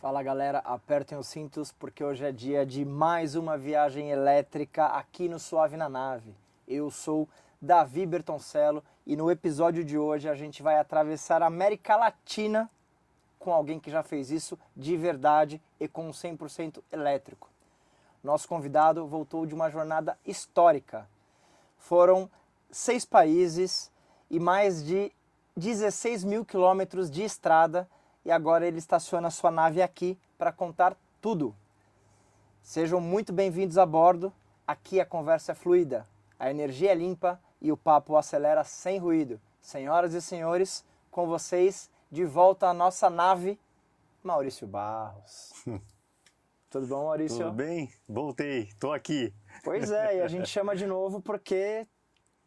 Fala galera, apertem os cintos porque hoje é dia de mais uma viagem elétrica aqui no Suave na Nave. Eu sou Davi Bertoncello e no episódio de hoje a gente vai atravessar a América Latina com alguém que já fez isso de verdade e com 100% elétrico. Nosso convidado voltou de uma jornada histórica. Foram 6 países e mais de 16 mil quilômetros de estrada e agora ele estaciona sua nave aqui para contar tudo. Sejam muito bem-vindos a bordo. Aqui a conversa é fluida, a energia é limpa e o papo acelera sem ruído. Senhoras e senhores, com vocês, de volta à nossa nave, Maurício Barros. Tudo bom, Maurício? Tudo bem? Voltei, tô aqui. Pois é, e a gente chama de novo porque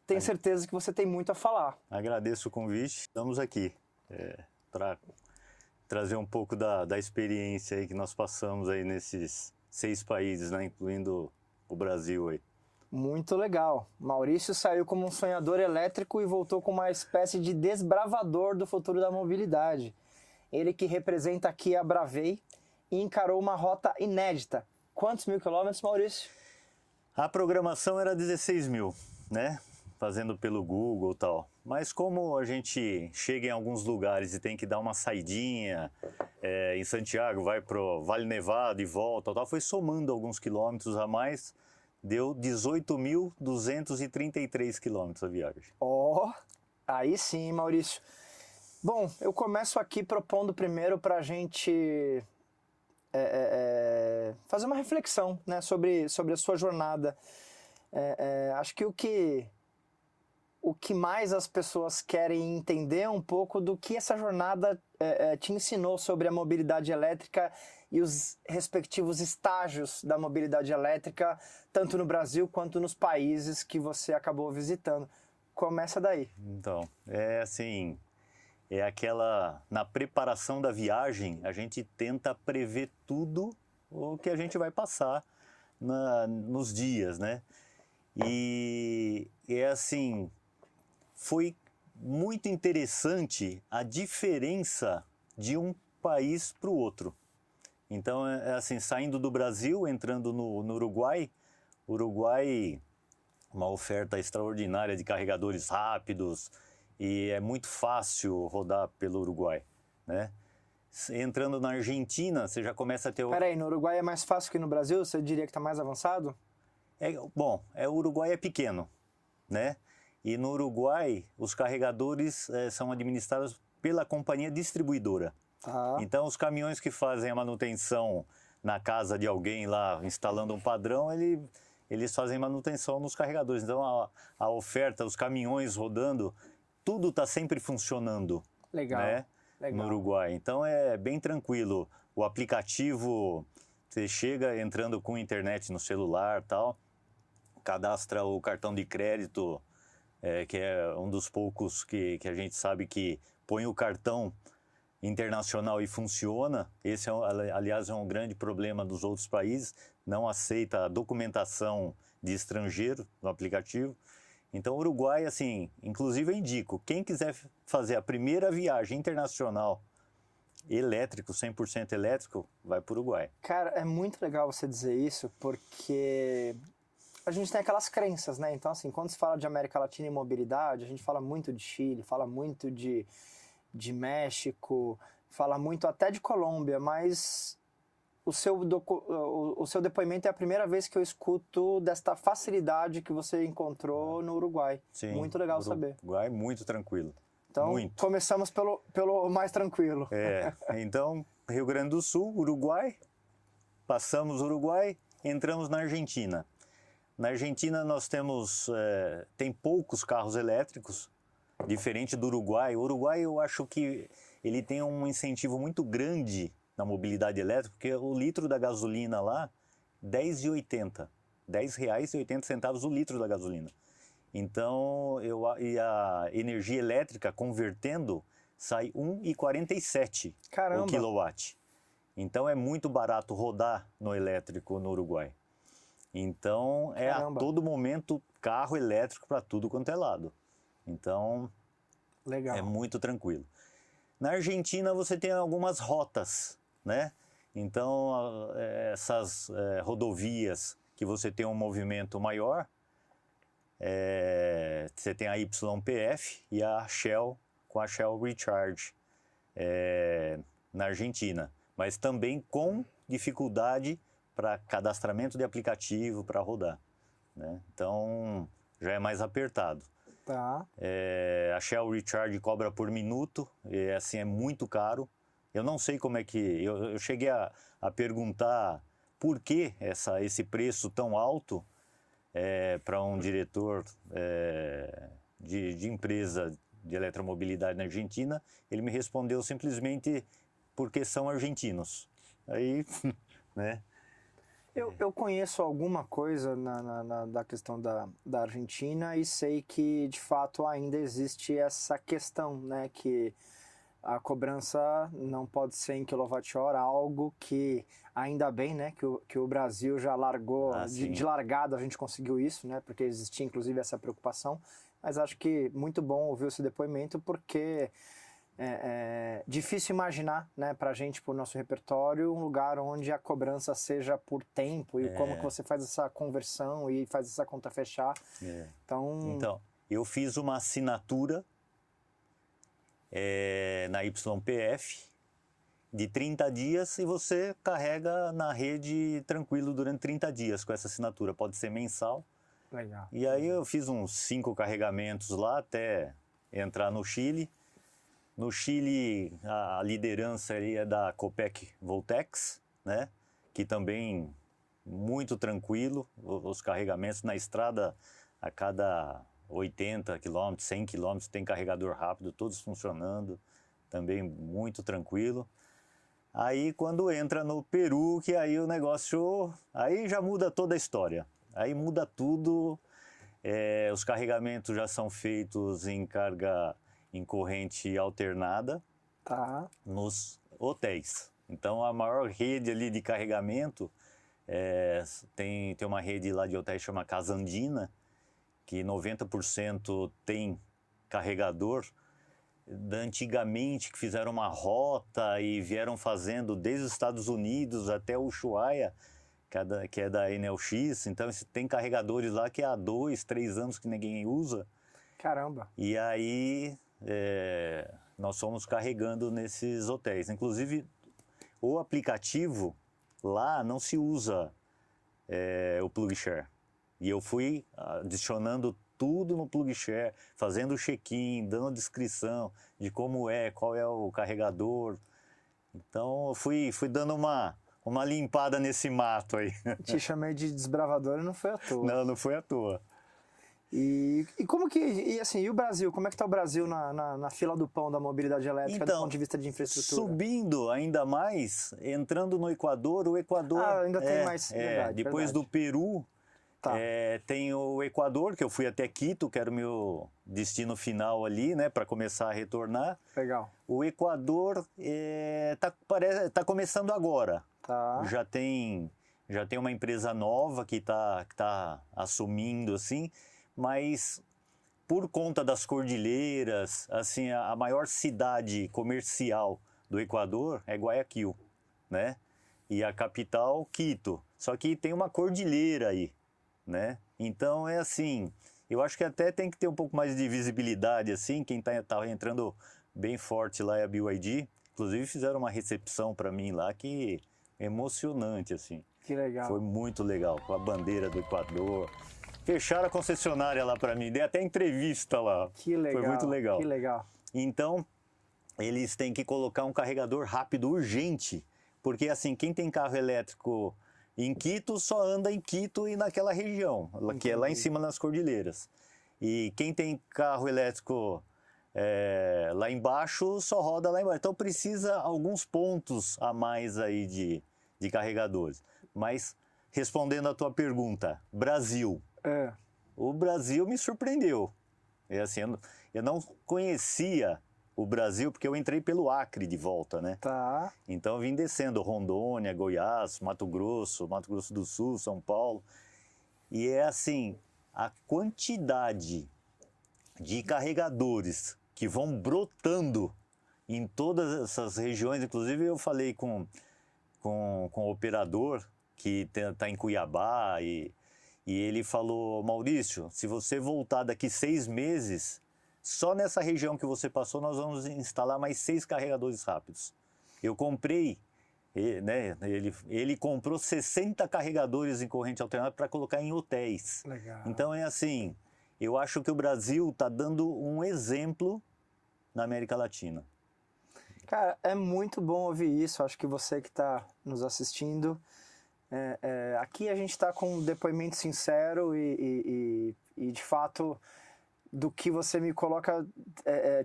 tem certeza que você tem muito a falar. Agradeço o convite, estamos aqui para trazer um pouco da experiência aí que nós passamos aí nesses 6 países, né, incluindo o Brasil aí. Muito legal. Maurício saiu como um sonhador elétrico e voltou com uma espécie de desbravador do futuro da mobilidade. Ele que representa aqui a Bravei e encarou uma rota inédita. Quantos mil quilômetros, Maurício? A programação era 16 mil, né? Fazendo pelo Google e tal. Mas como a gente chega em alguns lugares e tem que dar uma saidinha, em Santiago, vai pro Vale Nevado e volta, tal, foi somando alguns quilômetros a mais, deu 18.233 quilômetros a viagem. Ó, aí sim, Maurício. Bom, eu começo aqui propondo primeiro para a gente fazer uma reflexão, né, sobre a sua jornada. Acho que o que mais as pessoas querem entender é um pouco do que essa jornada te ensinou sobre a mobilidade elétrica e os respectivos estágios da mobilidade elétrica, tanto no Brasil quanto nos países que você acabou visitando. Começa daí. Então, na preparação da viagem, a gente tenta prever tudo o que a gente vai passar nos dias, né? E foi muito interessante a diferença de um país para o outro. Então, saindo do Brasil, entrando no Uruguai, uma oferta extraordinária de carregadores rápidos e é muito fácil rodar pelo Uruguai, né? Entrando na Argentina, você já começa a ter... Peraí, no Uruguai é mais fácil que no Brasil? Você diria que está mais avançado? O Uruguai é pequeno, né? E no Uruguai, os carregadores são administrados pela companhia distribuidora. Então, os caminhões que fazem a manutenção na casa de alguém lá, instalando um padrão, eles fazem manutenção nos carregadores. Então, a oferta, os caminhões rodando, tudo está sempre funcionando. Legal, né? legal. No Uruguai. Então, é bem tranquilo. O aplicativo, você chega entrando com internet no celular e tal, cadastra o cartão de crédito, que é um dos poucos que a gente sabe que põe o cartão internacional e funciona. Esse, aliás, é um grande problema dos outros países, não aceita a documentação de estrangeiro no aplicativo. Então, o Uruguai, inclusive eu indico, quem quiser fazer a primeira viagem internacional elétrico, 100% elétrico, vai para o Uruguai. Cara, é muito legal você dizer isso, porque a gente tem aquelas crenças, né? Então, quando se fala de América Latina e mobilidade, a gente fala muito de Chile, fala muito de México, fala muito até de Colômbia, mas o seu depoimento é a primeira vez que eu escuto desta facilidade que você encontrou no Uruguai. Sim, muito legal saber. Uruguai, muito tranquilo. Então, muito. Começamos pelo mais tranquilo. Então, Rio Grande do Sul, Uruguai, passamos o Uruguai, entramos na Argentina. Na Argentina nós tem poucos carros elétricos, diferente do Uruguai. O Uruguai eu acho que ele tem um incentivo muito grande na mobilidade elétrica, porque o litro da gasolina lá, R$10,80. R$10,80 o litro da gasolina. Então, e a energia elétrica convertendo sai R$1,47 o quilowatt. Então, é muito barato rodar no elétrico no Uruguai. Então, a todo momento carro elétrico para tudo quanto é lado. Então, legal. É muito tranquilo. Na Argentina, você tem algumas rotas, né? Então, essas rodovias que você tem um movimento maior, você tem a YPF e a Shell, com a Shell Recharge, na Argentina. Mas também com dificuldade para cadastramento de aplicativo para rodar, né? Então, já é mais apertado. Tá. A Shell Recharge cobra por minuto, e assim é muito caro. Eu não sei como é que... Eu cheguei a perguntar por que esse preço tão alto para um diretor de empresa de eletromobilidade na Argentina. Ele me respondeu simplesmente porque são argentinos. Aí, né? Eu conheço alguma coisa da questão da Argentina e sei que, de fato, ainda existe essa questão, né? Que a cobrança não pode ser em quilowatt-hora, algo que, ainda bem, né? Que o Brasil já largou, de largada a gente conseguiu isso, né? Porque existia, inclusive, essa preocupação. Mas acho que muito bom ouvir esse depoimento, porque... É difícil imaginar, né, para a gente, para o nosso repertório, um lugar onde a cobrança seja por tempo e como que você faz essa conversão e faz essa conta fechar. Então, eu fiz uma assinatura na YPF de 30 dias e você carrega na rede tranquilo durante 30 dias com essa assinatura. Pode ser mensal. Legal. E aí eu fiz uns 5 carregamentos lá até entrar no Chile. No Chile, a liderança ali é da Copec Voltex, né? Que também muito tranquilo, os carregamentos na estrada a cada 80 km, 100 km tem carregador rápido, todos funcionando, também muito tranquilo. Aí quando entra no Peru, que aí o negócio, aí já muda toda a história, aí muda tudo, os carregamentos já são feitos em carga em corrente alternada nos hotéis. Então, a maior rede ali de carregamento, tem uma rede lá de hotéis que chama Casa Andina, que 90% tem carregador. Antigamente, que fizeram uma rota e vieram fazendo desde os Estados Unidos até Ushuaia, que é da Enel X. Então, tem carregadores lá que há 2, 3 anos que ninguém usa. Caramba! E aí... nós fomos carregando nesses hotéis. Inclusive, o aplicativo lá não se usa o PlugShare. E eu fui adicionando tudo no PlugShare, fazendo o check-in, dando descrição de como qual é o carregador. Então, eu fui dando uma limpada nesse mato aí. Te chamei de desbravador e não foi à toa. Não foi à toa. E como que, e o Brasil, como é que está o Brasil na fila do pão da mobilidade elétrica do ponto de vista de infraestrutura? Subindo ainda mais, entrando no Equador, o Equador... ainda tem mais, verdade. Depois do Peru, tem o Equador, que eu fui até Quito, que era o meu destino final ali, né, para começar a retornar. Legal. O Equador tá começando agora. Já tem uma empresa nova que tá assumindo, assim, mas por conta das cordilheiras, assim, a maior cidade comercial do Equador é Guayaquil, né? E a capital, Quito. Só que tem uma cordilheira aí, né? Então é assim, eu acho que até tem que ter um pouco mais de visibilidade, assim, quem tá entrando bem forte lá é a BYD. Inclusive fizeram uma recepção para mim lá que é emocionante, assim. Que legal. Foi muito legal, com a bandeira do Equador. Fecharam a concessionária lá para mim, dei até entrevista lá. Que legal. Foi muito legal. Que legal. Então, eles têm que colocar um carregador rápido, urgente. Porque assim, quem tem carro elétrico em Quito só anda em Quito e naquela região, que é lá em cima nas cordilheiras. E quem tem carro elétrico lá embaixo só roda lá embaixo. Então precisa alguns pontos a mais aí de carregadores. Mas respondendo à tua pergunta, Brasil. O Brasil me surpreendeu. Assim, eu não conhecia o Brasil porque eu entrei pelo Acre de volta, né? Então eu vim descendo Rondônia, Goiás, Mato Grosso do Sul, São Paulo. E é assim, a quantidade de carregadores que vão brotando em todas essas regiões. Inclusive eu falei com com o operador que está em Cuiabá e ele falou, Maurício, se você voltar daqui 6 meses, só nessa região que você passou nós vamos instalar mais 6 carregadores rápidos. Eu comprei, né, ele comprou 60 carregadores em corrente alternada para colocar em hotéis. Legal. Então é assim, eu acho que o Brasil está dando um exemplo na América Latina. Cara, é muito bom ouvir isso. Acho que você que está nos assistindo, aqui a gente está com um depoimento sincero e de fato, do que você me coloca,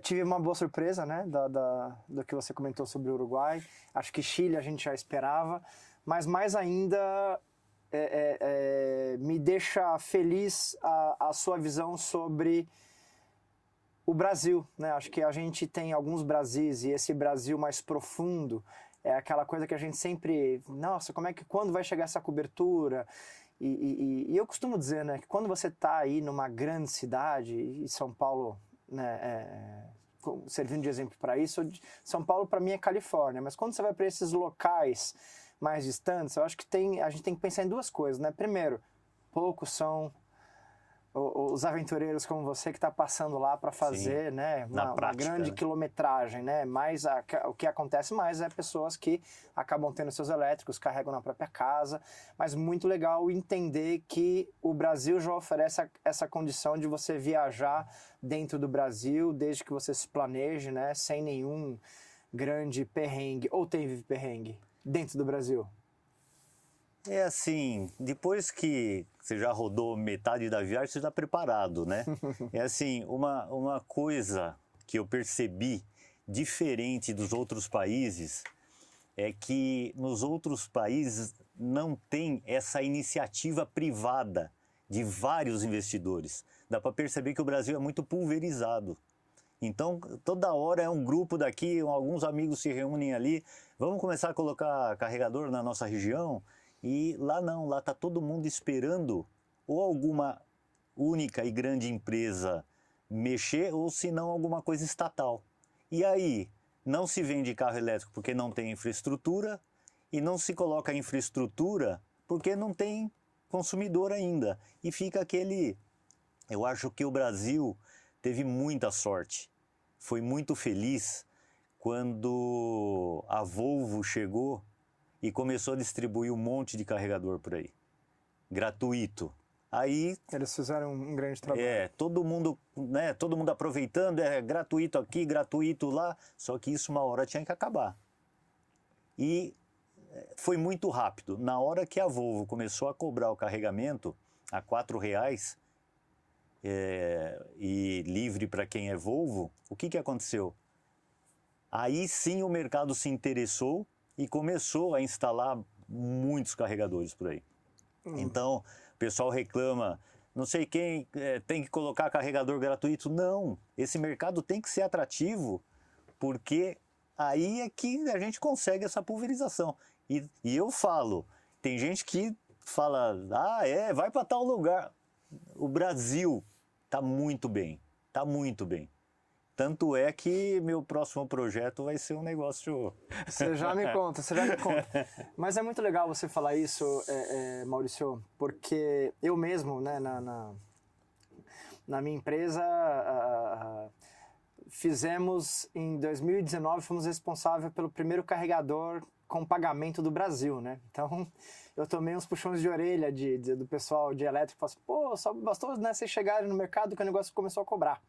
tive uma boa surpresa, né, do que você comentou sobre o Uruguai. Acho que Chile a gente já esperava, mas mais ainda me deixa feliz a sua visão sobre o Brasil, né? Acho que a gente tem alguns Brasis e esse Brasil mais profundo é aquela coisa que a gente sempre, nossa, quando vai chegar essa cobertura? E eu costumo dizer, né, que quando você está aí numa grande cidade, e São Paulo, né, servindo de exemplo para isso, São Paulo para mim é Califórnia, mas quando você vai para esses locais mais distantes, eu acho que a gente tem que pensar em 2 coisas, né? Primeiro, poucos são os aventureiros como você que está passando lá para fazer, Sim, né, uma prática, grande né? quilometragem, né? Mas o que acontece mais é pessoas que acabam tendo seus elétricos, carregam na própria casa. Mas muito legal entender que o Brasil já oferece essa condição de você viajar dentro do Brasil, desde que você se planeje, né, sem nenhum grande perrengue. Ou teve perrengue dentro do Brasil? É assim, depois que você já rodou metade da viagem, você está preparado, né? É assim, uma coisa que eu percebi diferente dos outros países é que nos outros países não tem essa iniciativa privada de vários investidores. Dá para perceber que o Brasil é muito pulverizado. Então, toda hora é um grupo daqui, alguns amigos se reúnem ali, vamos começar a colocar carregador na nossa região? E lá não, lá está todo mundo esperando ou alguma única e grande empresa mexer ou se não alguma coisa estatal. E aí, não se vende carro elétrico porque não tem infraestrutura e não se coloca infraestrutura porque não tem consumidor ainda. E fica aquele... Eu acho que o Brasil teve muita sorte, foi muito feliz quando a Volvo chegou e começou a distribuir um monte de carregador por aí, gratuito. Aí Eles fizeram um grande trabalho. todo mundo, né, todo mundo aproveitando, gratuito aqui, gratuito lá, só que isso uma hora tinha que acabar. E foi muito rápido. Na hora que a Volvo começou a cobrar o carregamento a R$4, e livre para quem é Volvo, o que aconteceu? Aí sim o mercado se interessou e começou a instalar muitos carregadores por aí. Então, o pessoal reclama, não sei quem tem que colocar carregador gratuito. Não, esse mercado tem que ser atrativo, porque aí é que a gente consegue essa pulverização. E eu falo, tem gente que fala, vai para tal lugar. O Brasil está muito bem, está muito bem. Tanto é que meu próximo projeto vai ser um negócio... Você já me conta. Mas é muito legal você falar isso, Maurício, porque eu mesmo, né, na minha empresa, fizemos, em 2019, fomos responsáveis pelo primeiro carregador com pagamento do Brasil, né? Então, eu tomei uns puxões de orelha do pessoal de elétrico, falei assim, pô, só bastou, né, vocês chegarem no mercado que o negócio começou a cobrar.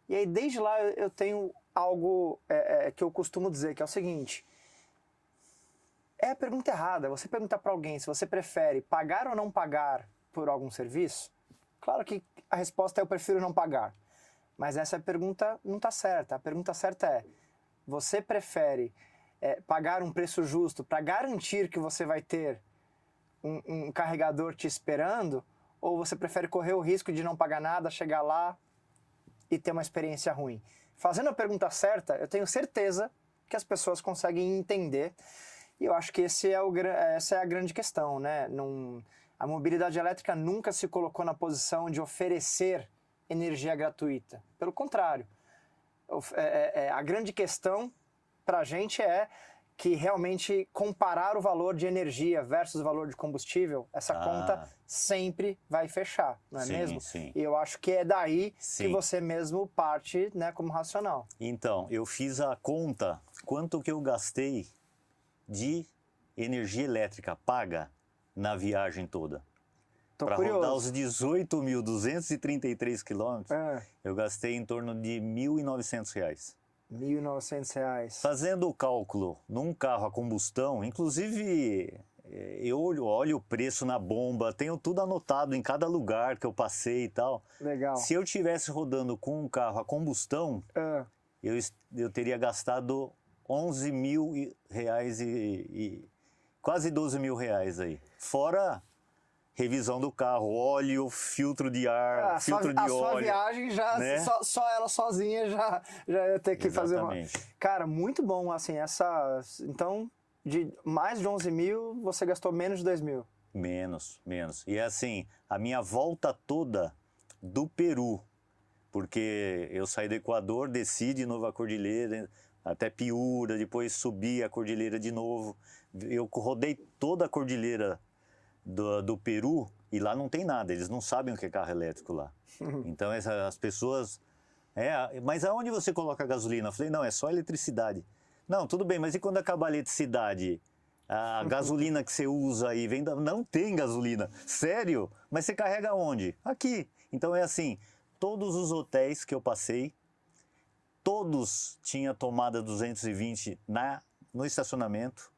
E aí, desde lá, eu tenho algo que eu costumo dizer, que é o seguinte, é a pergunta errada. Você perguntar para alguém se você prefere pagar ou não pagar por algum serviço, claro que a resposta é eu prefiro não pagar. Mas essa pergunta não está certa. A pergunta certa é, você prefere pagar um preço justo para garantir que você vai ter um carregador te esperando, ou você prefere correr o risco de não pagar nada, chegar lá e ter uma experiência ruim? Fazendo a pergunta certa, eu tenho certeza que as pessoas conseguem entender. E eu acho que essa é a grande questão, né? A mobilidade elétrica nunca se colocou na posição de oferecer energia gratuita. Pelo contrário, a grande questão para a gente é que realmente comparar o valor de energia versus o valor de combustível, essa conta sempre vai fechar, não é mesmo? Sim. E eu acho que é daí que você mesmo parte, né, como racional. Então, eu fiz a conta, quanto que eu gastei de energia elétrica paga na viagem toda. Para rodar os 18.233 quilômetros, eu gastei em torno de R$ 1.900. R$ 1.900. Fazendo o cálculo num carro a combustão, inclusive eu olho o preço na bomba, tenho tudo anotado em cada lugar que eu passei e tal. Legal. Se eu estivesse rodando com um carro a combustão, eu teria gastado R$ 11.000 e quase R$ 12.000 aí. Fora revisão do carro, óleo, filtro de ar, filtro de óleo. A sua viagem já, né? só ela sozinha já ia ter que fazer uma... Cara, muito bom, assim, então, de mais de 11 mil, você gastou menos de 2 mil. Menos. E assim, a minha volta toda do Peru, porque eu saí do Equador, desci de novo a cordilheira, até Piura, depois subi a cordilheira de novo. Eu rodei toda a cordilheira do Peru e lá não tem nada, eles não sabem o que é carro elétrico lá. Então as pessoas... mas aonde você coloca a gasolina? Eu falei, não, é só eletricidade. Não, tudo bem, mas e quando acabar a eletricidade? A gasolina que você usa aí vem Não tem gasolina. Sério? Mas você carrega onde? Aqui. Então é assim, todos os hotéis que eu passei, todos tinham tomada 220 no estacionamento.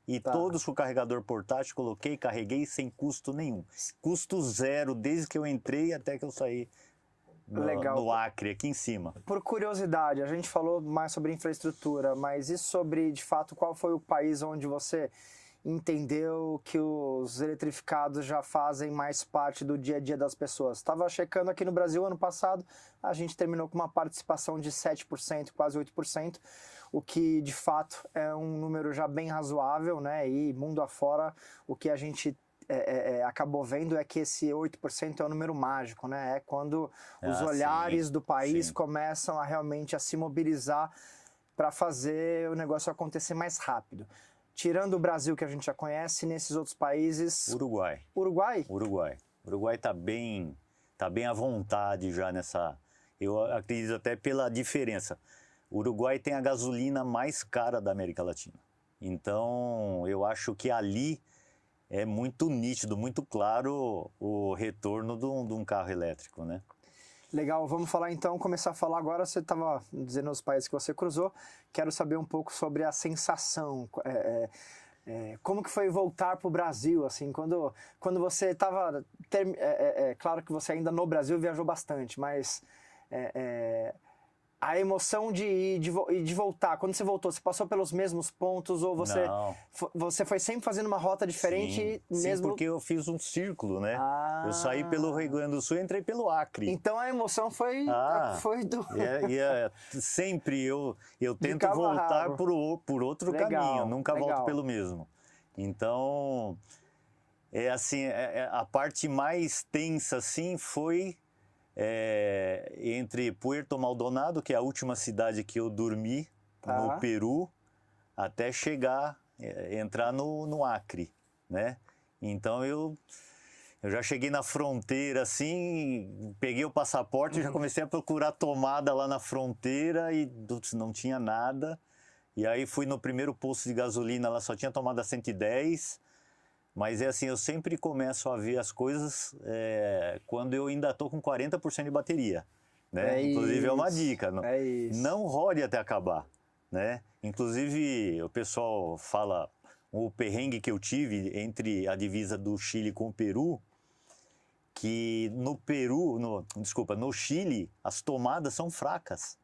E todos com o carregador portátil, coloquei, carreguei sem custo nenhum. Custo zero, desde que eu entrei até que eu saí no Acre, aqui em cima. Por curiosidade, a gente falou mais sobre infraestrutura, mas e sobre, de fato, qual foi o país onde você entendeu que os eletrificados já fazem mais parte do dia a dia das pessoas? Estava checando aqui no Brasil, ano passado, a gente terminou com uma participação de 7%, quase 8%, o que de fato é um número já bem razoável, né? E mundo afora, o que a gente acabou vendo é que esse 8% é um número mágico, né? É quando os olhares do país começam a realmente se mobilizar para fazer o negócio acontecer mais rápido. Tirando o Brasil, que a gente já conhece, nesses outros países... Uruguai. Uruguai está bem à vontade já nessa... Eu acredito até pela diferença. O Uruguai tem a gasolina mais cara da América Latina. Então, eu acho que ali é muito nítido, muito claro o retorno de um carro elétrico, né? Legal, vamos falar então, começar a falar agora, você estava dizendo os países que você cruzou, quero saber um pouco sobre a sensação, como que foi voltar para o Brasil, assim, quando você estava, claro que você ainda no Brasil viajou bastante, mas a emoção de ir e de voltar, quando você voltou, você passou pelos mesmos pontos ou você foi sempre fazendo uma rota diferente? Sim, porque eu fiz um círculo, né? Eu saí pelo Rio Grande do Sul e entrei pelo Acre. Então a emoção foi do... Sempre eu tento voltar por outro caminho, nunca volto pelo mesmo. Então, a parte mais tensa assim foi... entre Puerto Maldonado, que é a última cidade que eu dormi no Peru, até entrar no Acre, né? Então eu já cheguei na fronteira assim, peguei o passaporte e já comecei a procurar tomada lá na fronteira e não tinha nada. E aí fui no primeiro posto de gasolina, lá só tinha tomada 110. Mas é assim, eu sempre começo a ver as coisas quando eu ainda estou com 40% de bateria, né? Inclusive é uma dica, não rode até acabar, né? Inclusive o pessoal fala o perrengue que eu tive entre a divisa do Chile com o Peru, que no Chile as tomadas são fracas.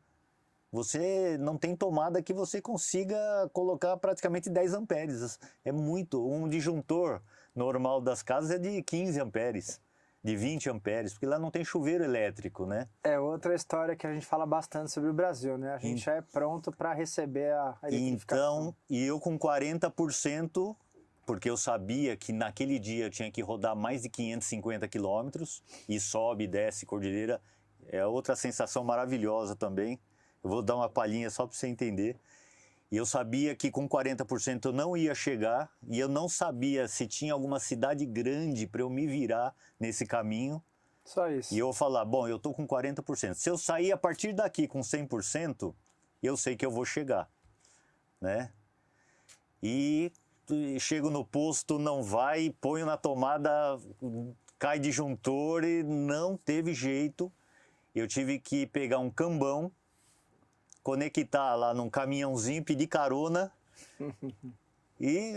Você não tem tomada que você consiga colocar praticamente 10 amperes. É muito. Um disjuntor normal das casas é de 15 amperes, de 20 amperes, porque lá não tem chuveiro elétrico, né? É outra história que a gente fala bastante sobre o Brasil, né? A gente já é pronto para receber a eletrificação. Então, e eu com 40%, porque eu sabia que naquele dia eu tinha que rodar mais de 550 quilômetros, e sobe e desce cordilheira, é outra sensação maravilhosa também. Eu vou dar uma palhinha só para você entender. E eu sabia que com 40% eu não ia chegar, e eu não sabia se tinha alguma cidade grande para eu me virar nesse caminho. Só isso. E eu vou falar, bom, eu estou com 40%. Se eu sair a partir daqui com 100%, eu sei que eu vou chegar, né? E chego no posto, não vai, ponho na tomada, cai disjuntor e não teve jeito. Eu tive que pegar um cambão, conectar lá num caminhãozinho, pedir carona. E,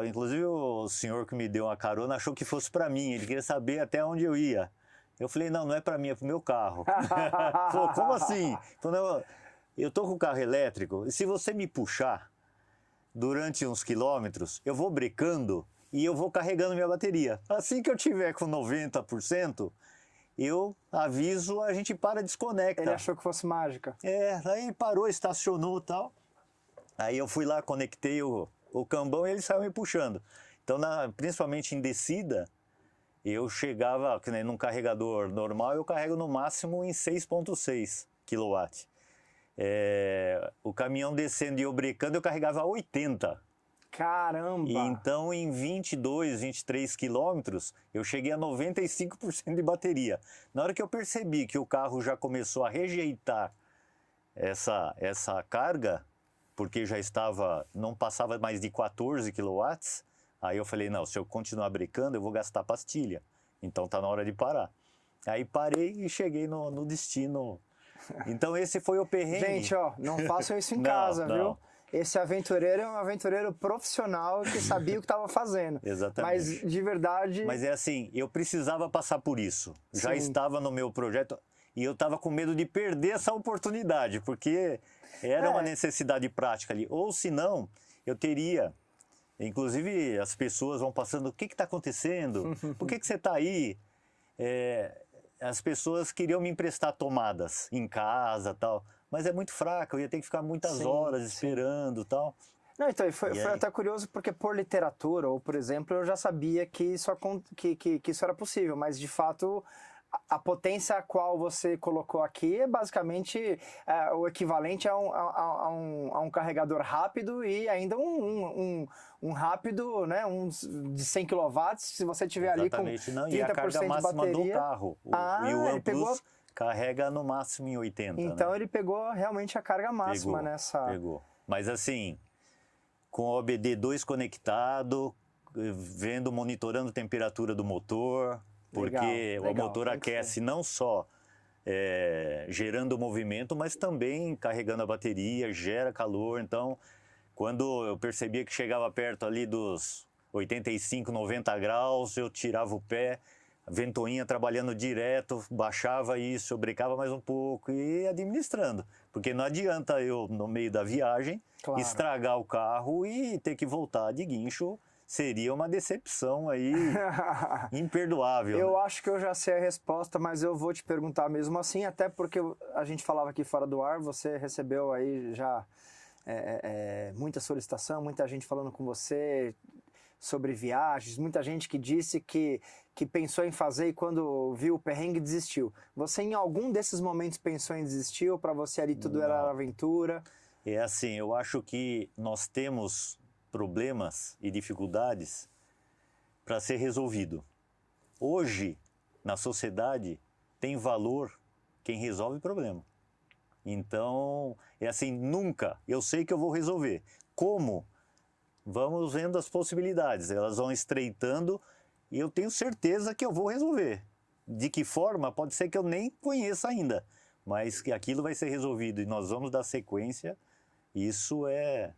inclusive, o senhor que me deu uma carona achou que fosse para mim, ele queria saber até onde eu ia. Eu falei, não, não é para mim, é para o meu carro. Falou, como assim? Falei, eu tô com o carro elétrico, e se você me puxar durante uns quilômetros, eu vou brecando e eu vou carregando minha bateria. Assim que eu tiver com 90%, eu aviso, a gente para, desconecta. Ele achou que fosse mágica. Aí parou, estacionou e tal. Aí eu fui lá, conectei o cambão e ele saiu me puxando. Então, principalmente em descida, eu chegava, que nem num carregador normal, eu carrego no máximo em 6,6 kW. O caminhão descendo e eu brecando, eu carregava 80. Caramba! E então, em 22, 23 quilômetros, eu cheguei a 95% de bateria. Na hora que eu percebi que o carro já começou a rejeitar essa carga, porque já não passava mais de 14 kW, aí eu falei, não, se eu continuar brecando, eu vou gastar pastilha. Então tá na hora de parar. Aí parei e cheguei no destino. Então esse foi o perrengue. Gente, ó, não façam isso em Não, casa, não. viu? Esse aventureiro é um aventureiro profissional que sabia o que estava fazendo. Exatamente. Mas, de verdade... Mas é assim, eu precisava passar por isso. Já Sim. estava no meu projeto e eu estava com medo de perder essa oportunidade, porque era uma necessidade prática ali. Ou senão, eu teria... Inclusive, as pessoas vão passando, o que está acontecendo? Por que você está aí? As pessoas queriam me emprestar tomadas em casa e tal, mas é muito fraca, eu ia ter que ficar muitas horas esperando e tal. Não, então, foi até curioso porque por literatura, ou por exemplo, eu já sabia que isso era possível, mas de fato a potência a qual você colocou aqui é basicamente o equivalente a um carregador rápido e ainda um rápido, né, de 100 kW, se você tiver ali com 30% não, e a carga de máxima bateria. do carro. E o OnePlus carrega no máximo em 80. Então, né? ele pegou realmente a carga máxima nessa... Pegou. Mas assim, com o OBD2 conectado, monitorando a temperatura do motor, porque o motor aquece não só gerando movimento, mas também carregando a bateria, gera calor. Então, quando eu percebia que chegava perto ali dos 85, 90 graus, eu tirava o pé, a ventoinha trabalhando direto, baixava isso, eu brecava mais um pouco e ia administrando. Porque não adianta eu, no meio da viagem, estragar o carro e ter que voltar de guincho. Seria uma decepção aí imperdoável. Eu acho que eu já sei a resposta, mas eu vou te perguntar mesmo assim, até porque a gente falava aqui fora do ar, você recebeu aí já muita solicitação, muita gente falando com você sobre viagens, muita gente que disse que pensou em fazer e quando viu o perrengue desistiu. Você em algum desses momentos pensou em desistir ou para você ali tudo era aventura? É assim, eu acho que nós temos problemas e dificuldades para ser resolvido. Hoje, na sociedade, tem valor quem resolve problema. Então, é assim, nunca, eu sei que eu vou resolver. Como? Vamos vendo as possibilidades, elas vão estreitando e eu tenho certeza que eu vou resolver. De que forma? Pode ser que eu nem conheça ainda, mas que aquilo vai ser resolvido e nós vamos dar sequência, isso é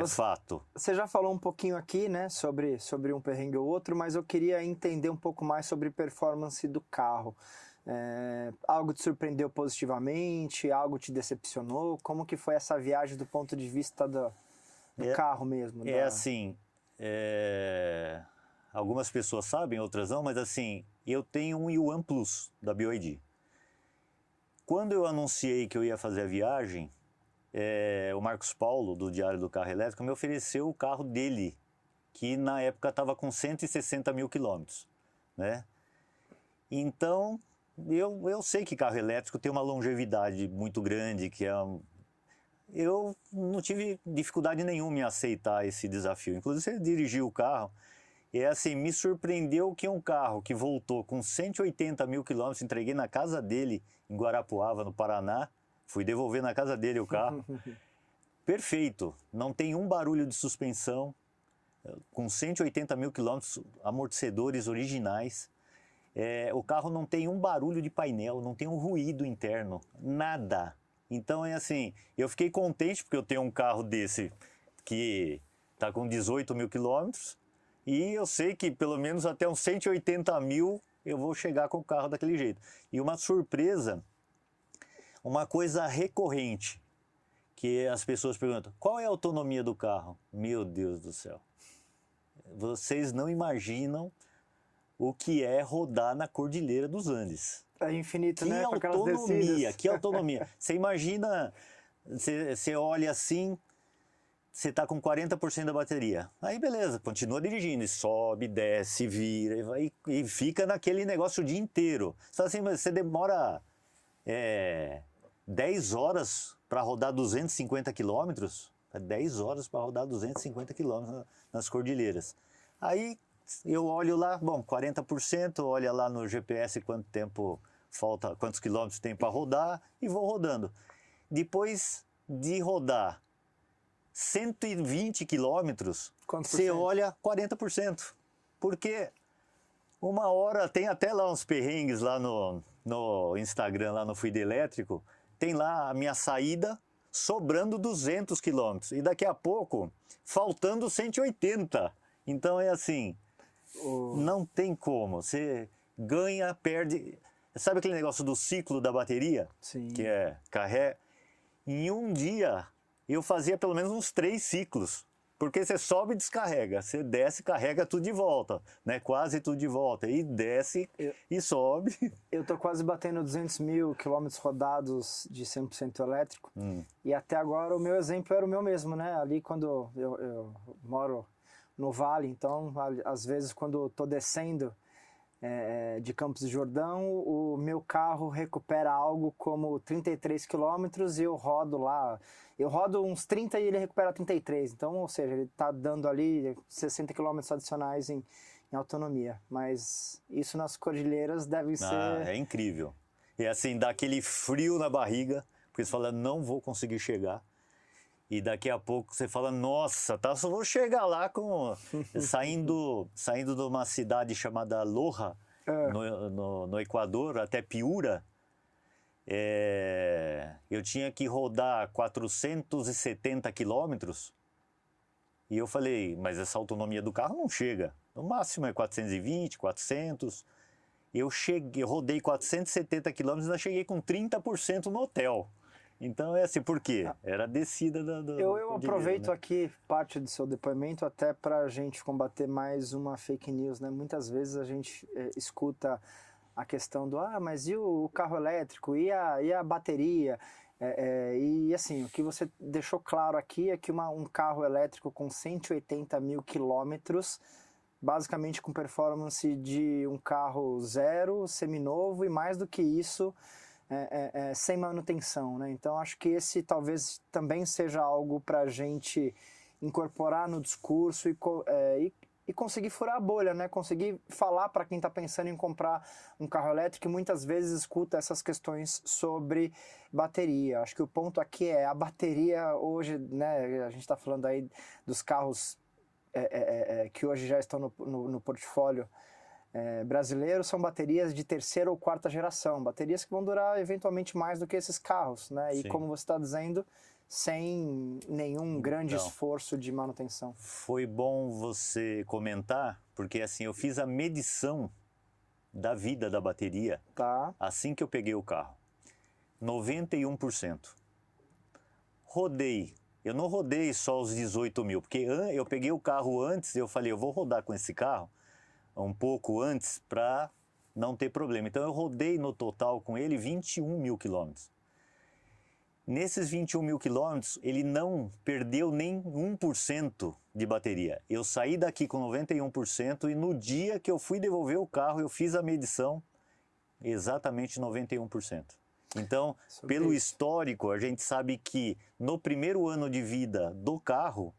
fato. Você já falou um pouquinho aqui, né, sobre um perrengue ou outro, mas eu queria entender um pouco mais sobre performance do carro. Algo te surpreendeu positivamente? Algo te decepcionou? Como que foi essa viagem do ponto de vista do carro mesmo? Assim, algumas pessoas sabem, outras não, mas assim, eu tenho um Yuan Plus da BYD. Quando eu anunciei que eu ia fazer a viagem, o Marcos Paulo, do Diário do Carro Elétrico, me ofereceu o carro dele, que na época estava com 160 mil quilômetros, né? Então, eu sei que carro elétrico tem uma longevidade muito grande, eu não tive dificuldade nenhuma em aceitar esse desafio. Inclusive, você dirigiu o carro. E assim, me surpreendeu que um carro que voltou com 180 mil quilômetros, entreguei na casa dele, em Guarapuava, no Paraná, fui devolver na casa dele o carro. Perfeito, não tem um barulho de suspensão, com 180 mil quilômetros, amortecedores originais. O carro não tem um barulho de painel, não tem um ruído interno, nada. Então é assim, eu fiquei contente porque eu tenho um carro desse que está com 18 mil quilômetros, e eu sei que pelo menos até uns 180 mil eu vou chegar com o carro daquele jeito. E uma surpresa, uma coisa recorrente, que as pessoas perguntam, qual é a autonomia do carro? Meu Deus do céu, vocês não imaginam o que é rodar na Cordilheira dos Andes. É infinito, Que né? Com aquelas autonomia, descidas. que autonomia. Você imagina, você olha assim, você está com 40% da bateria. Aí beleza, continua dirigindo, e sobe, desce, vira, e fica naquele negócio o dia inteiro. Só assim, você demora 10 horas para rodar 250 quilômetros, 10 horas para rodar 250 quilômetros nas cordilheiras. Aí eu olho lá, bom, 40%, olha lá no GPS quanto tempo falta, quantos quilômetros tem para rodar, e vou rodando. Depois de rodar 120 quilômetros, você olha 40%. Porque uma hora, tem até lá uns perrengues lá no Instagram, lá no Fluido Elétrico, tem lá a minha saída sobrando 200 quilômetros. E daqui a pouco, faltando 180. Então é assim, não tem como. Você ganha, perde. Sabe aquele negócio do ciclo da bateria? Sim. Que é carrega. Em um dia, eu fazia pelo menos uns 3 ciclos. Porque você sobe e descarrega, você desce e carrega tudo de volta, né? Quase tudo de volta, e desce e sobe. Eu tô quase batendo 200 mil quilômetros rodados de 100% elétrico, e até agora o meu exemplo era o meu mesmo, né? Ali quando eu moro no Vale, então às vezes quando eu tô descendo de Campos do Jordão, o meu carro recupera algo como 33 quilômetros e eu rodo lá. Eu rodo uns 30 e ele recupera 33. Então, ou seja, ele está dando ali 60 quilômetros adicionais em autonomia. Mas isso nas cordilheiras deve ser... É incrível. E assim, dá aquele frio na barriga, porque você fala, não vou conseguir chegar. E daqui a pouco você fala, nossa, só vou chegar lá saindo de uma cidade chamada Loja, no Equador, até Piura. Eu tinha que rodar 470 quilômetros. E eu falei, mas essa autonomia do carro não chega. No máximo é 420, 400. Eu rodei 470 quilômetros e ainda cheguei com 30% no hotel. Então é assim, por quê? Era a descida da Eu aproveito, né, aqui parte do seu depoimento até para a gente combater mais uma fake news, né? Muitas vezes a gente escuta a questão do, mas e o carro elétrico, e a bateria? E assim, o que você deixou claro aqui é que um carro elétrico com 180 mil quilômetros, basicamente com performance de um carro zero, seminovo, e mais do que isso, sem manutenção, né? Então acho que esse talvez também seja algo para a gente incorporar no discurso e conseguir furar a bolha, né? Conseguir falar para quem está pensando em comprar um carro elétrico e muitas vezes escuta essas questões sobre bateria. Acho que o ponto aqui é a bateria hoje, né? A gente está falando aí dos carros que hoje já estão no portfólio brasileiro, são baterias de terceira ou quarta geração, baterias que vão durar eventualmente mais do que esses carros, né? E como você está dizendo, sem nenhum grande esforço de manutenção. Foi bom você comentar, porque assim, eu fiz a medição da vida da bateria assim que eu peguei o carro. 91%. Rodei. Eu não rodei só os 18 mil, porque eu peguei o carro antes, eu falei, eu vou rodar com esse carro um pouco antes para não ter problema. Então eu rodei no total com ele 21 mil quilômetros. Nesses 21 mil quilômetros, ele não perdeu nem 1% de bateria. Eu saí daqui com 91% e no dia que eu fui devolver o carro, eu fiz a medição, exatamente 91%. Então, Sobre pelo isso. histórico, a gente sabe que no primeiro ano de vida do carro,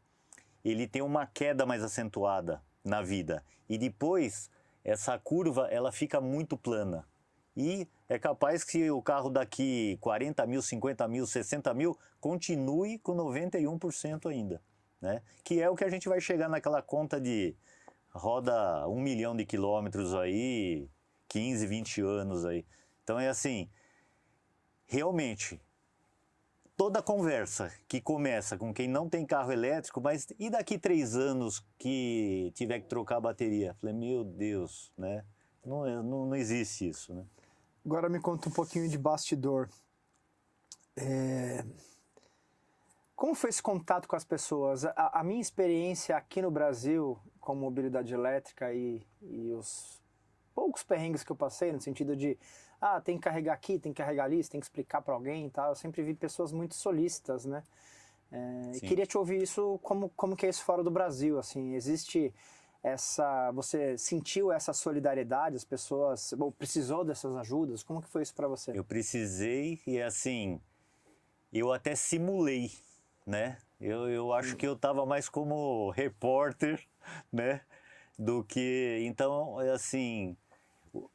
ele tem uma queda mais acentuada na vida. E depois, essa curva, ela fica muito plana. E é capaz que o carro daqui 40 mil, 50 mil, 60 mil, continue com 91% ainda, né? Que é o que a gente vai chegar naquela conta de roda 1 milhão de quilômetros aí, 15, 20 anos aí. Então é assim, realmente, toda conversa que começa com quem não tem carro elétrico, mas e daqui 3 anos que tiver que trocar a bateria? Falei, meu Deus, né? Não existe isso, né? Agora me conta um pouquinho de bastidor. Como foi esse contato com as pessoas? A minha experiência aqui no Brasil com mobilidade elétrica e os poucos perrengues que eu passei, no sentido de, tem que carregar aqui, tem que carregar ali, você tem que explicar para alguém e tal, eu sempre vi pessoas muito solícitas, né? E Sim. queria te ouvir isso, como que é isso fora do Brasil, assim, existe você sentiu essa solidariedade, as pessoas, ou precisou dessas ajudas, como que foi isso para você? Eu precisei e assim, eu até simulei, né? Eu acho que eu estava mais como repórter, né? Do que. Então, assim,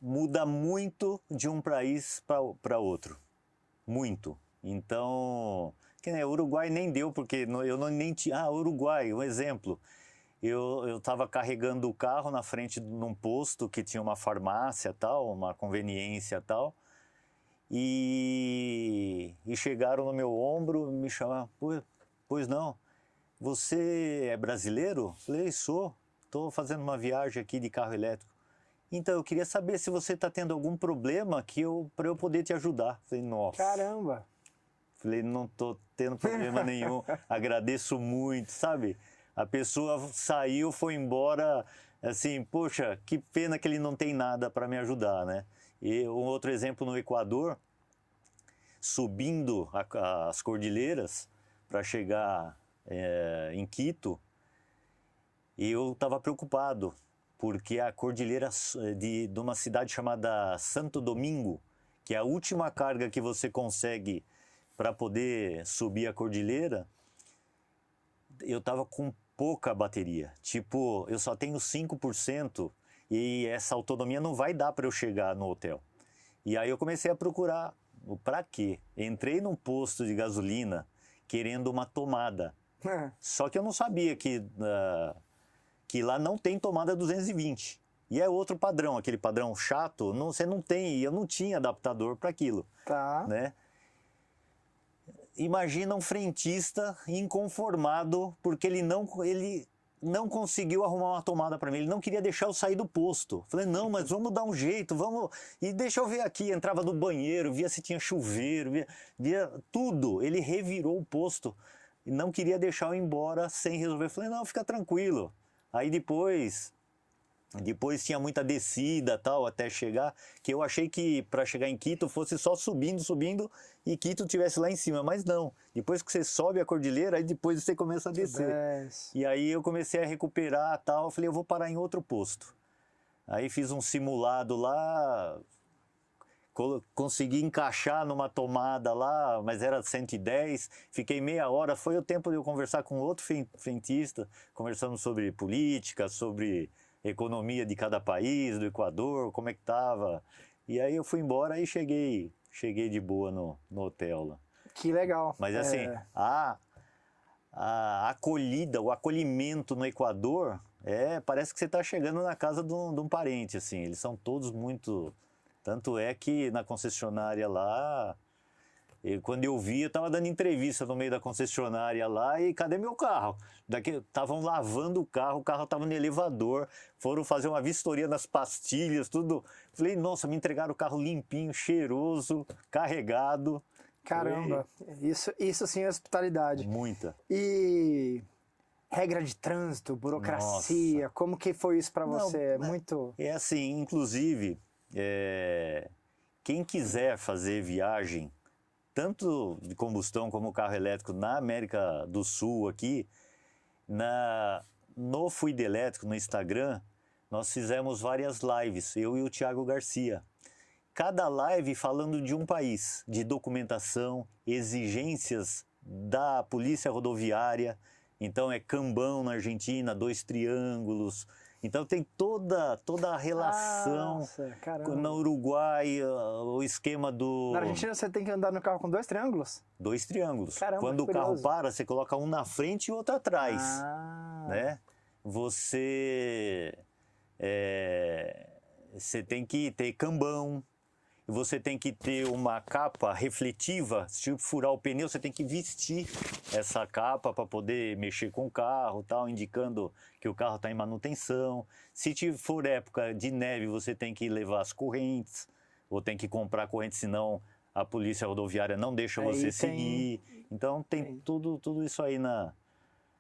muda muito de um país para outro. Muito. Então, que nem o Uruguai nem deu, porque eu não, nem tinha. Uruguai, um exemplo. Eu estava carregando o carro na frente de um posto que tinha uma farmácia tal, uma conveniência tal. E chegaram no meu ombro, me chamaram, pois não, você é brasileiro? Falei, sou, estou fazendo uma viagem aqui de carro elétrico. Então, eu queria saber se você está tendo algum problema para eu poder te ajudar. Falei, nossa. Caramba! Falei, não estou tendo problema nenhum, agradeço muito, sabe? A pessoa saiu, foi embora, assim, poxa, que pena que ele não tem nada para me ajudar, né? E um outro exemplo no Equador, subindo as cordilheiras para chegar em Quito, eu estava preocupado, porque a cordilheira de uma cidade chamada Santo Domingo, que é a última carga que você consegue para poder subir a cordilheira, eu estava com pouca bateria. Tipo, eu só tenho 5% e essa autonomia não vai dar para eu chegar no hotel. E aí eu comecei a procurar para quê? Entrei num posto de gasolina querendo uma tomada. Só que eu não sabia que lá não tem tomada 220. E é outro padrão, aquele padrão chato, você não tem, e eu não tinha adaptador para aquilo. Tá. Né? Imagina um frentista inconformado porque ele não conseguiu arrumar uma tomada para mim, ele não queria deixar eu sair do posto. Falei, não, mas vamos dar um jeito, vamos. E deixa eu ver aqui. Entrava no banheiro, via se tinha chuveiro, via tudo. Ele revirou o posto e não queria deixar eu ir embora sem resolver. Falei, não, fica tranquilo. Aí depois tinha muita descida tal até chegar, que eu achei que para chegar em Quito fosse só subindo e Quito estivesse lá em cima, mas não. Depois que você sobe a cordilheira, aí depois você começa a descer. E aí eu comecei a recuperar tal, eu falei, eu vou parar em outro posto. Aí fiz um simulado lá, consegui encaixar numa tomada lá, mas era 110, fiquei meia hora, foi o tempo de eu conversar com outro frentista, conversando sobre política, sobre economia de cada país, do Equador, como é que estava. E aí eu fui embora e cheguei de boa no hotel lá. Que legal. Mas assim, a acolhida, o acolhimento no Equador, parece que você está chegando na casa de um parente, assim. Eles são todos muito... Tanto é que na concessionária lá, quando eu vi, eu estava dando entrevista no meio da concessionária lá e cadê meu carro? Estavam lavando o carro estava no elevador, foram fazer uma vistoria nas pastilhas, tudo. Falei, nossa, me entregaram o carro limpinho, cheiroso, carregado. Caramba, isso sim é hospitalidade. Muita. E regra de trânsito, burocracia, nossa. Como que foi isso para você? Muito... É assim, inclusive, quem quiser fazer viagem, tanto de combustão como carro elétrico na América do Sul aqui, no Fluid Elétrico, no Instagram, nós fizemos várias lives, eu e o Thiago Garcia. cada live falando de um país, de documentação, exigências da polícia rodoviária. Então é Cambão na Argentina, 2 triângulos. Então tem toda a relação. Nossa, caramba. No Uruguai, o esquema do... Na Argentina você tem que andar no carro com 2 triângulos? 2 triângulos. Caramba, Quando o carro curioso. para, você coloca um na frente e outro atrás. Né? Você tem que ter cambão, você tem que ter uma capa refletiva. Se furar o pneu, você tem que vestir essa capa para poder mexer com o carro, tal, indicando que o carro está em manutenção. Se for época de neve, você tem que levar as correntes, ou tem que comprar correntes, senão a polícia rodoviária não deixa você seguir. Então tem tudo isso aí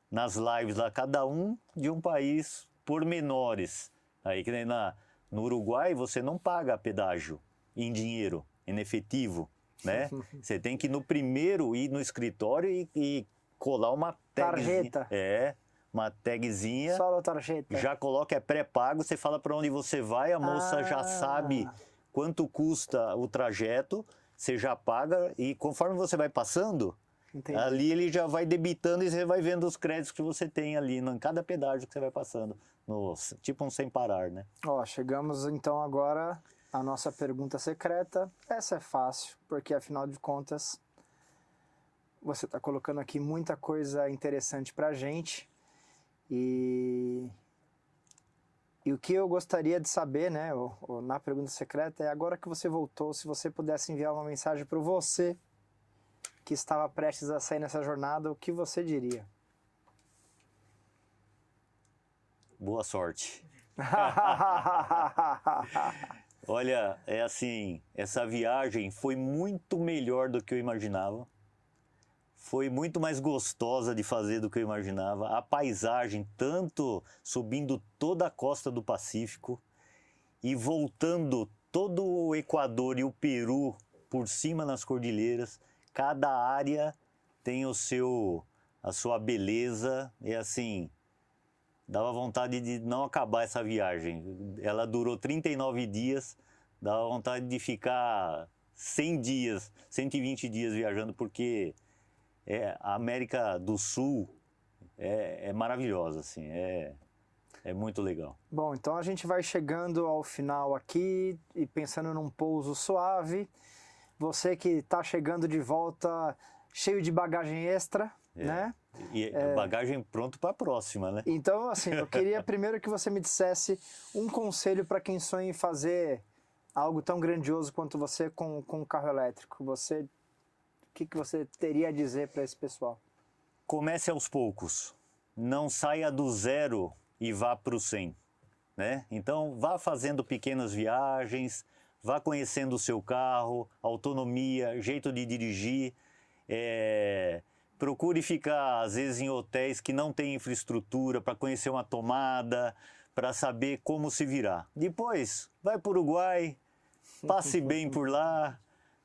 nas lives lá, cada um de um país, pormenores. Aí que nem no Uruguai você não paga pedágio em dinheiro, em efetivo, né? Você tem que no primeiro ir no escritório e colar uma tagzinha. Tarjeta. Uma tagzinha. Só a tarjeta. Já coloca, é pré-pago, você fala para onde você vai, a moça já sabe quanto custa o trajeto, você já paga e conforme você vai passando, Entendi. ali ele já vai debitando e você vai vendo os créditos que você tem ali em cada pedágio que você vai passando. Tipo um sem parar, né? Ó, chegamos então agora à nossa pergunta secreta. Essa é fácil, porque afinal de contas você está colocando aqui muita coisa interessante pra gente. E o que eu gostaria de saber, né, na pergunta secreta, é agora que você voltou, se você pudesse enviar uma mensagem para você que estava prestes a sair nessa jornada, o que você diria? Boa sorte. Olha, é assim, essa viagem foi muito melhor do que eu imaginava. Foi muito mais gostosa de fazer do que eu imaginava. A paisagem, tanto subindo toda a costa do Pacífico e voltando todo o Equador e o Peru por cima nas cordilheiras. Cada área tem a sua beleza. E assim, dava vontade de não acabar essa viagem. Ela durou 39 dias, dava vontade de ficar 100 dias, 120 dias viajando, porque a América do Sul é maravilhosa, assim, é muito legal. Bom, então a gente vai chegando ao final aqui e pensando num pouso suave. Você que está chegando de volta cheio de bagagem extra, né? E bagagem pronto para a próxima, né? Então, assim, eu queria primeiro que você me dissesse um conselho para quem sonha em fazer algo tão grandioso quanto você com um carro elétrico. O que você teria a dizer para esse pessoal? Comece aos poucos. Não saia do 0 e vá para o 100, né? Então, vá fazendo pequenas viagens, vá conhecendo o seu carro, autonomia, jeito de dirigir. Procure ficar, às vezes, em hotéis que não têm infraestrutura para conhecer uma tomada, para saber como se virar. Depois, vai para o Uruguai, passe bem por lá,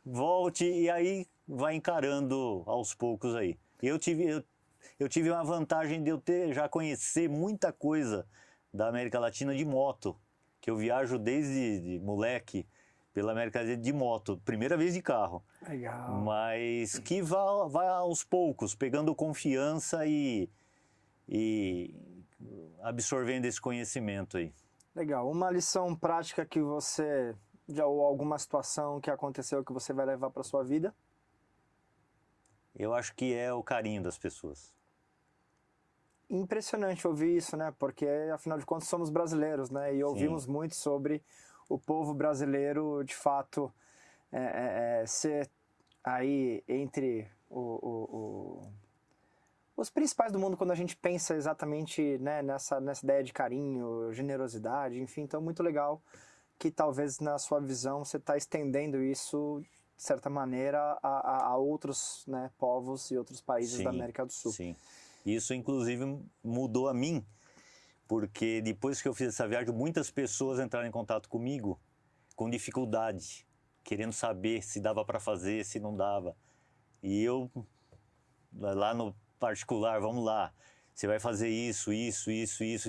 volte e aí vai encarando aos poucos aí. Eu tive uma vantagem de eu já conhecer muita coisa da América Latina de moto, que eu viajo desde moleque pela América Latina de moto, primeira vez de carro. Legal. Mas que vá aos poucos, pegando confiança e absorvendo esse conhecimento aí. Legal. Uma lição prática que você, ou alguma situação que aconteceu que você vai levar para sua vida? Eu acho que é o carinho das pessoas. Impressionante ouvir isso, né? Porque, afinal de contas, somos brasileiros, né? E ouvimos muito sobre o povo brasileiro, de fato, ser aí entre os principais do mundo quando a gente pensa exatamente, né, nessa ideia de carinho, generosidade, enfim. Então, muito legal que talvez na sua visão você está estendendo isso, de certa maneira, a outros, né, povos e outros países da América do Sul. Sim. Isso, inclusive, mudou a mim, porque depois que eu fiz essa viagem, muitas pessoas entraram em contato comigo com dificuldade, querendo saber se dava para fazer, se não dava. E eu, lá no particular, vamos lá, você vai fazer isso,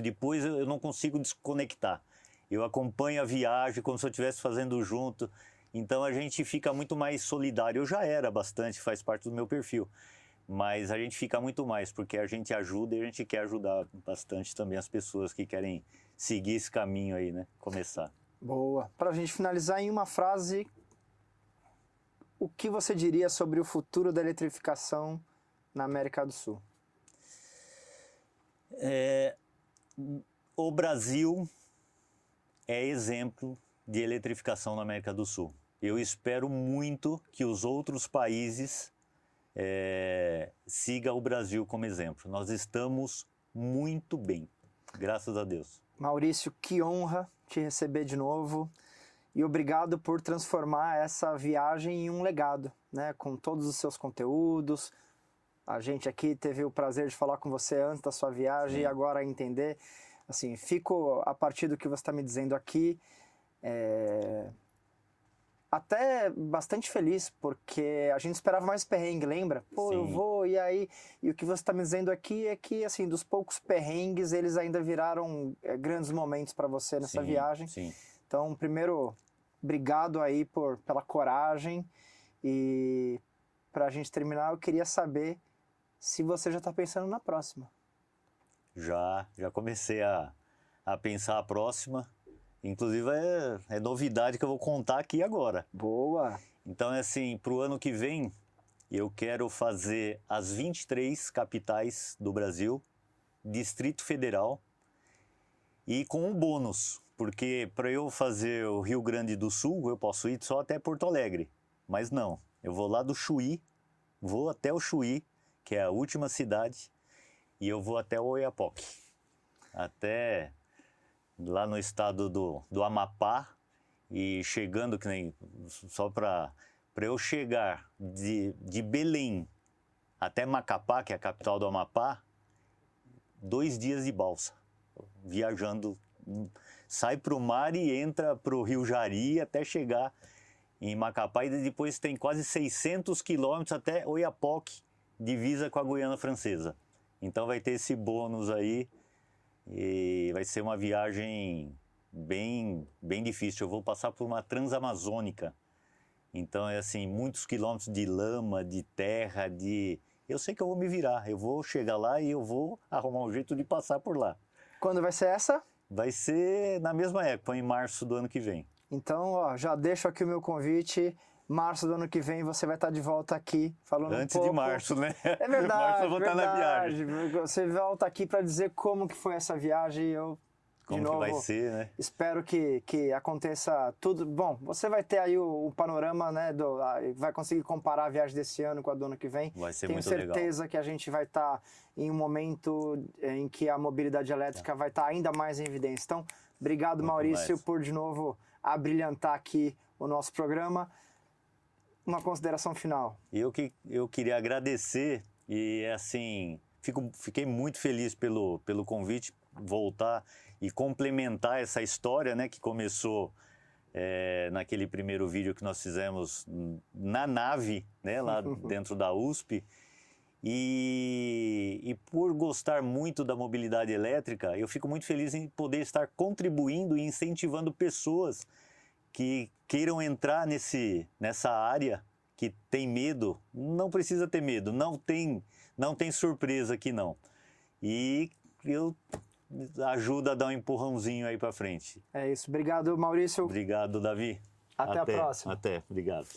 depois eu não consigo desconectar. Eu acompanho a viagem como se eu estivesse fazendo junto Então a gente fica muito mais solidário. Eu já era bastante, faz parte do meu perfil. Mas a gente fica muito mais, porque a gente ajuda e a gente quer ajudar bastante também as pessoas que querem seguir esse caminho aí, né? Começar. Boa. Para a gente finalizar em uma frase, o que você diria sobre o futuro da eletrificação na América do Sul? O Brasil é exemplo de eletrificação na América do Sul. Eu espero muito que os outros países sigam o Brasil como exemplo. Nós estamos muito bem, graças a Deus. Maurício, que honra te receber de novo e obrigado por transformar essa viagem em um legado, né? Com todos os seus conteúdos. A gente aqui teve o prazer de falar com você antes da sua viagem. Sim. E agora entender. Assim, fico a partir do que você está me dizendo aqui, até bastante feliz, porque a gente esperava mais perrengue, lembra? Pô, sim, eu vou, e aí? E o que você está me dizendo aqui é que, assim, dos poucos perrengues, eles ainda viraram grandes momentos para você nessa sim, viagem. Sim. Então, primeiro, obrigado aí pela coragem. E para a gente terminar, eu queria saber se você já está pensando na próxima. Já comecei a pensar a próxima. Inclusive é novidade que eu vou contar aqui agora. Boa! Então é assim, para o ano que vem, eu quero fazer as 23 capitais do Brasil, Distrito Federal, e com um bônus, porque para eu fazer o Rio Grande do Sul, eu posso ir só até Porto Alegre, mas não, eu vou lá do Chuí, vou até o Chuí, que é a última cidade, e eu vou até o Oiapoque, até lá no estado do Amapá, e chegando, que nem, só para eu chegar de Belém até Macapá, que é a capital do Amapá, 2 dias de balsa, viajando, sai para o mar e entra para o Rio Jari até chegar em Macapá, e depois tem quase 600 quilômetros até Oiapoque, divisa com a Guiana Francesa. Então vai ter esse bônus aí, e vai ser uma viagem bem difícil. Eu vou passar por uma transamazônica, então é assim, muitos quilômetros de lama, de terra, eu sei que eu vou me virar, eu vou chegar lá e eu vou arrumar um jeito de passar por lá. Quando vai ser essa? Vai ser na mesma época, em março do ano que vem. Então, ó, já deixo aqui o meu convite. Março do ano que vem você vai estar de volta aqui falando antes um pouco. De março, né? É verdade. Março eu vou estar na viagem. Você volta aqui para dizer como que foi essa viagem. Eu como de novo, que vai ser, né? Espero que aconteça tudo. Bom, você vai ter aí o panorama, né? Vai conseguir comparar a viagem desse ano com a do ano que vem. Vai ser muito legal. Tenho certeza que a gente vai estar em um momento em que a mobilidade elétrica vai estar ainda mais em evidência. Então, obrigado, muito Maurício, mais. Por de novo abrilhantar aqui o nosso programa. Uma consideração final. Eu queria agradecer e assim, fiquei muito feliz pelo convite, voltar e complementar essa história, né, que começou naquele primeiro vídeo que nós fizemos na nave, né, lá dentro da USP. E por gostar muito da mobilidade elétrica, eu fico muito feliz em poder estar contribuindo e incentivando pessoas que queiram entrar nessa área, que tem medo. Não precisa ter medo, não tem surpresa aqui não. E eu ajudo a dar um empurrãozinho aí para frente. É isso. Obrigado, Maurício. Obrigado, Davi. Até a próxima. Até. Obrigado.